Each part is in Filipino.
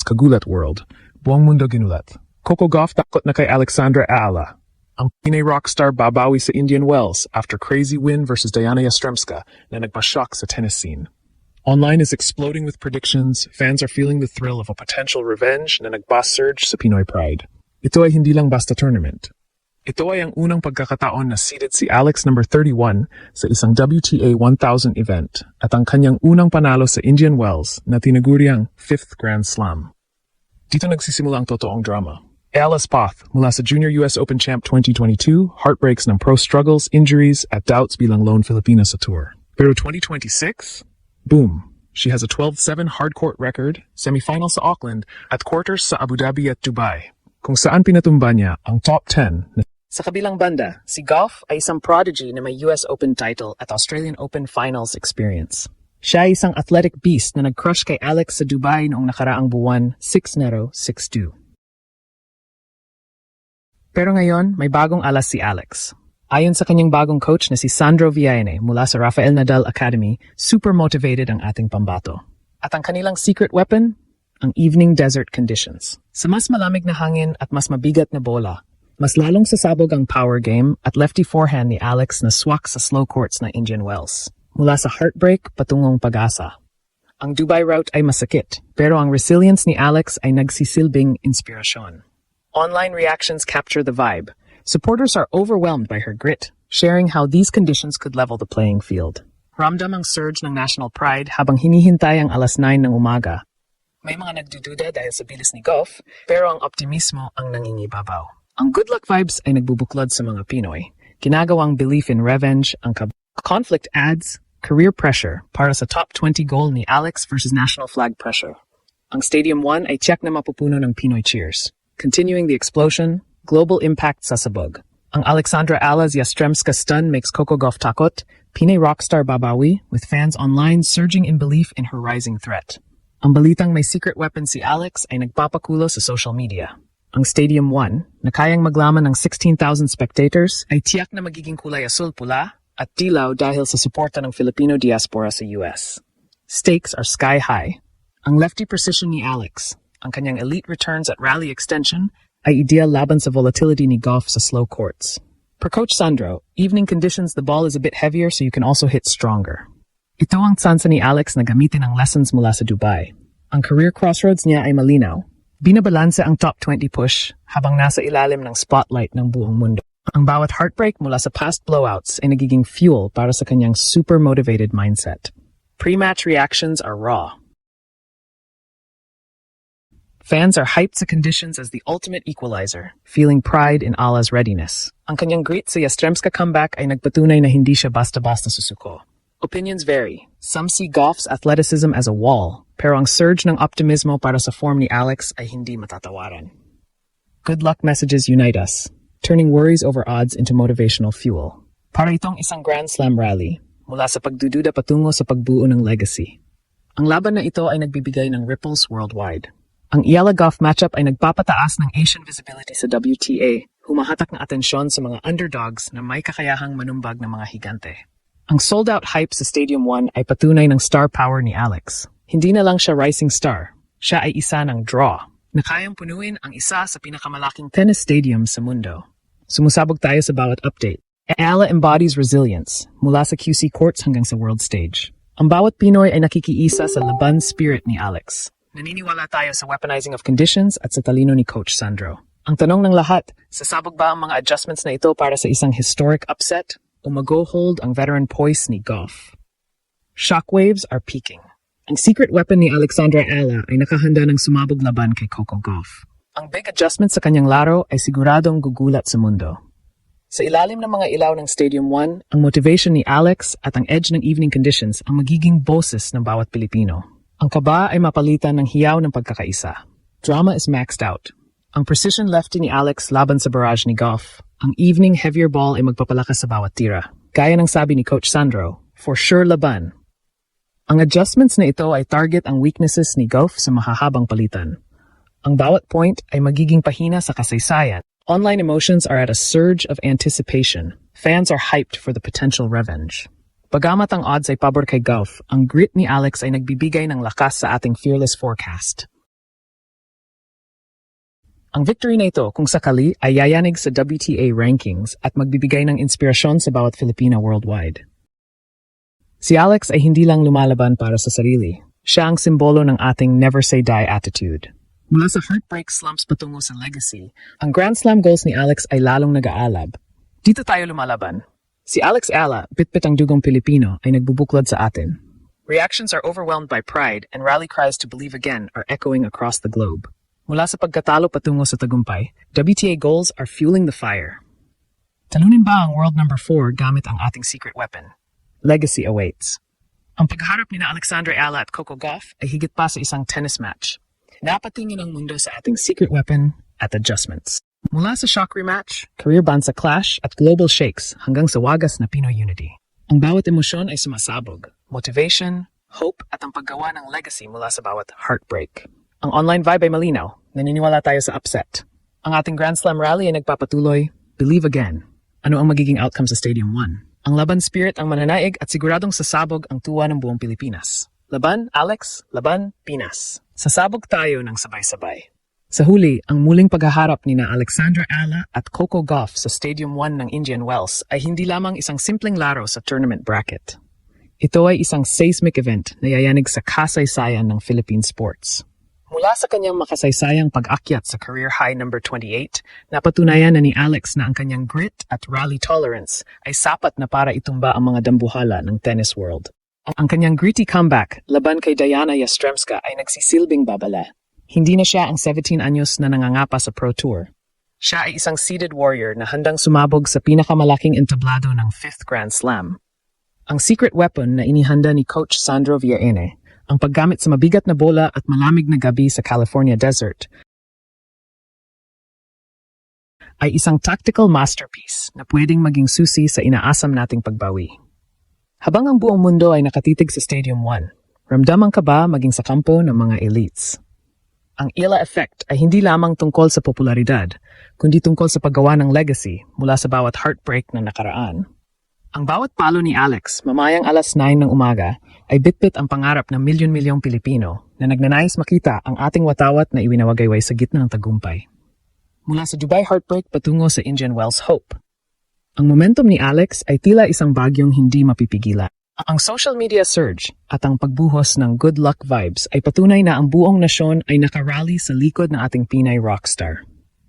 kagulat world. Buong mundo ginulat. Coco Gauff takot na kay Alexandra Aala. Ang Pinay rockstar babawi sa Indian Wells after crazy win versus Diana Yastremska na nagpa-shock sa tennis scene. Online is exploding with predictions. Fans are feeling the thrill of a potential revenge na nag-bus surge sa Pinoy pride. Ito ay hindi lang basta tournament. Ito ay ang unang pagkakataon na seeded si Alex number 31 sa isang WTA 1000 event at ang kanyang unang panalo sa Indian Wells na tinaguriang 5th Grand Slam. Dito nagsisimula ang totoong drama. Alice Path mula sa Junior US Open Champ 2022, heartbreaks ng pro struggles, injuries at doubts bilang lone Filipina sa tour. Pero 2026, boom! She has a 12-7 hardcourt record, semifinal sa Auckland at quarters sa Abu Dhabi at Dubai, kung saan pinatumba niya ang top 10 na. Sa kabilang banda, si Gauff ay isang prodigy na may US Open title at Australian Open Finals experience. Siya ay isang athletic beast na nag-crush kay Alex sa Dubai noong nakaraang buwan, 6-0, 6-2. Pero ngayon, may bagong alas si Alex. Ayon sa kanyang bagong coach na si Sandro Villaine mula sa Rafael Nadal Academy, super motivated ang ating pambato. At ang kanilang secret weapon? Ang evening desert conditions. Sa mas malamig na hangin at mas mabigat na bola, mas lalong sasabog ang power game at lefty forehand ni Alex na swak sa slow courts ng Indian Wells. Mula sa heartbreak patungong pag-asa. Ang Dubai route ay masakit, pero ang resilience ni Alex ay nagsisilbing inspirasyon. Online reactions capture the vibe. Supporters are overwhelmed by her grit, sharing how these conditions could level the playing field. Ramdam ang surge ng national pride habang hinihintay ang alas 9 ng umaga. May mga nagdududa dahil sa bilis ni Gauff, pero ang optimismo ang nangingibabaw. Ang good luck vibes ay nagbubuklod sa mga Pinoy. Ginagawang belief in revenge, ang conflict adds career pressure para sa top 20 goal ni Alex versus national flag pressure. Ang Stadium 1 ay check na mapupuno ng Pinoy cheers. Continuing the explosion, global impact sa sabog. Ang Alexandra Aala's Yastremska stun makes Coco Gauff takot, Pinay rockstar babawi, with fans online surging in belief in her rising threat. Ang balitang may secret weapon si Alex ay nagpapakulo sa social media. Ang Stadium 1, na kayang maglaman ng 16,000 spectators, ay tiyak na magiging kulay asul-pula at dilaw dahil sa suporta ng Filipino diaspora sa US. Stakes are sky high. Ang lefty precision ni Alex, ang kanyang elite returns at rally extension, ay ideal laban sa volatility ni Gauff sa slow courts. Per Coach Sandro, evening conditions the ball is a bit heavier so you can also hit stronger. Ito ang tsansa ni Alex na gamitin ang lessons mula sa Dubai. Ang career crossroads niya ay malinaw. Binabalanse ang top 20 push habang nasa ilalim ng spotlight ng buong mundo. Ang bawat heartbreak mula sa past blowouts ay nagiging fuel para sa kanyang super motivated mindset. Pre-match reactions are raw. Fans are hyped sa conditions as the ultimate equalizer, feeling pride in Aala's readiness. Ang kanyang great sa Yastremska comeback ay nagpatunay na hindi siya basta-basta susuko. Opinions vary. Some see Gauff's athleticism as a wall, pero ang surge ng optimismo para sa form ni Alex ay hindi matatawaran. Good luck messages unite us, turning worries over odds into motivational fuel. Para itong isang Grand Slam rally, mula sa pagdududa patungo sa pagbuo ng legacy. Ang laban na ito ay nagbibigay ng ripples worldwide. Ang Aala Gauff matchup ay nagpapataas ng Asian visibility sa WTA, humahatak ng atensyon sa mga underdogs na may kakayahang manumbag ng mga higante. Ang sold-out hype sa Stadium 1 ay patunay ng star power ni Alex. Hindi na lang siya rising star. Siya ay isa ng draw na kayang punuin ang isa sa pinakamalaking tennis stadium sa mundo. Sumusabog tayo sa bawat update. Aala embodies resilience mula sa QC courts hanggang sa world stage. Ang bawat Pinoy ay nakikiisa sa laban spirit ni Alex. Naniniwala tayo sa weaponizing of conditions at sa talino ni Coach Sandro. Ang tanong ng lahat, sasabog ba ang mga adjustments na ito para sa isang historic upset? O mag-hold ang veteran poise ni Gauff? Shockwaves are peaking. Ang secret weapon ni Alexandra Aala ay nakahanda ng sumabog laban kay Coco Gauff. Ang big adjustment sa kanyang laro ay siguradong gugulat sa mundo. Sa ilalim ng mga ilaw ng Stadium 1, ang motivation ni Alex at ang edge ng evening conditions ang magiging boses ng bawat Pilipino. Ang kaba ay mapalitan ng hiyaw ng pagkakaisa. Drama is maxed out. Ang precision lefty ni Alex laban sa barrage ni Gauff. Ang evening heavier ball ay magpapalakas sa bawat tira. Gaya ng sabi ni Coach Sandro, for sure laban. Ang adjustments na ito ay target ang weaknesses ni Gauff sa mahahabang palitan. Ang bawat point ay magiging pahina sa kasaysayan. Online emotions are at a surge of anticipation. Fans are hyped for the potential revenge. Bagamat ang odds ay pabor kay Gauff, ang grit ni Alex ay nagbibigay ng lakas sa ating fearless forecast. Ang victory na ito kung sakali ay yayanig sa WTA rankings at magbibigay ng inspirasyon sa bawat Filipina worldwide. Si Alex ay hindi lang lumalaban para sa sarili. Siya ang simbolo ng ating never say die attitude. Mula sa heartbreak slumps patungo sa legacy, ang Grand Slam goals ni Alex ay lalong nag-aalab. Dito tayo lumalaban. Si Alex Ala, bitbit ang dugong Pilipino, ay nagbubuklod sa atin. Reactions are overwhelmed by pride and rally cries to believe again are echoing across the globe. Mula sa pagkatalo patungo sa tagumpay, WTA goals are fueling the fire. Talunin ba ang world number 4 gamit ang ating secret weapon? Legacy awaits. Ang pagharap ni na Alexandra Ala at Coco Gauff ay higit pa sa isang tennis match. Napatingin ang mundo sa ating secret weapon at adjustments. Mula sa shock rematch, career bansa clash at global shakes hanggang sa wagas na Pinoy unity. Ang bawat emosyon ay sumasabog. Motivation, hope at ang paggawa ng legacy mula sa bawat heartbreak. Ang online vibe ay malinaw. Naniniwala tayo sa upset. Ang ating Grand Slam rally ay nagpapatuloy. Believe again. Ano ang magiging outcome sa Stadium 1? Ang laban spirit ang mananaig at siguradong sasabog ang tuwa ng buong Pilipinas. Laban, Alex. Laban, Pinas. Sasabog tayo ng sabay-sabay. Sa huli, ang muling paghaharap ni na Alexandra Ala at Coco Gauff sa Stadium 1 ng Indian Wells ay hindi lamang isang simpleng laro sa tournament bracket. Ito ay isang seismic event na yayanig sa kasaysayan ng Philippine sports. Mula sa kanyang makasaysayang pag-akyat sa career high number 28, napatunayan na ni Alex na ang kanyang grit at rally tolerance ay sapat na para itumba ang mga dambuhala ng tennis world. Ang kanyang gritty comeback laban kay Diana Yastremska ay nagsisilbing babala. Hindi na siya ang 17 anyos na nangangapa sa Pro Tour. Siya ay isang seeded warrior na handang sumabog sa pinakamalaking entablado ng 5th Grand Slam. Ang secret weapon na inihanda ni Coach Sandro Villaene, ang paggamit sa mabigat na bola at malamig na gabi sa California desert, ay isang tactical masterpiece na pwedeng maging susi sa inaasam nating pagbawi. Habang ang buong mundo ay nakatitig sa Stadium 1, ramdaman ka ba maging sa kampo ng mga elites? Ang Ila effect ay hindi lamang tungkol sa popularidad, kundi tungkol sa paggawa ng legacy mula sa bawat heartbreak na nakaraan. Ang bawat palo ni Alex, mamayang alas 9 ng umaga, ay bitbit ang pangarap ng milyon-milyong Pilipino na nagnanais makita ang ating watawat na iwinawagayway sa gitna ng tagumpay. Mula sa Dubai heartbreak patungo sa Indian Wells hope. Ang momentum ni Alex ay tila isang bagyong hindi mapipigilan. Ang social media surge at ang pagbuhos ng good luck vibes ay patunay na ang buong nasyon ay nakarally sa likod ng ating Pinay rockstar.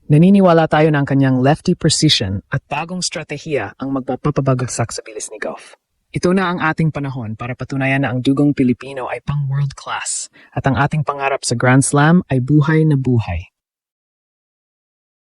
Naniniwala tayo na ang kanyang lefty precision at bagong strategiya ang magpapabagsak sa bilis ni Gauff. Ito na ang ating panahon para patunayan na ang dugong Pilipino ay pang world class at ang ating pangarap sa Grand Slam ay buhay na buhay.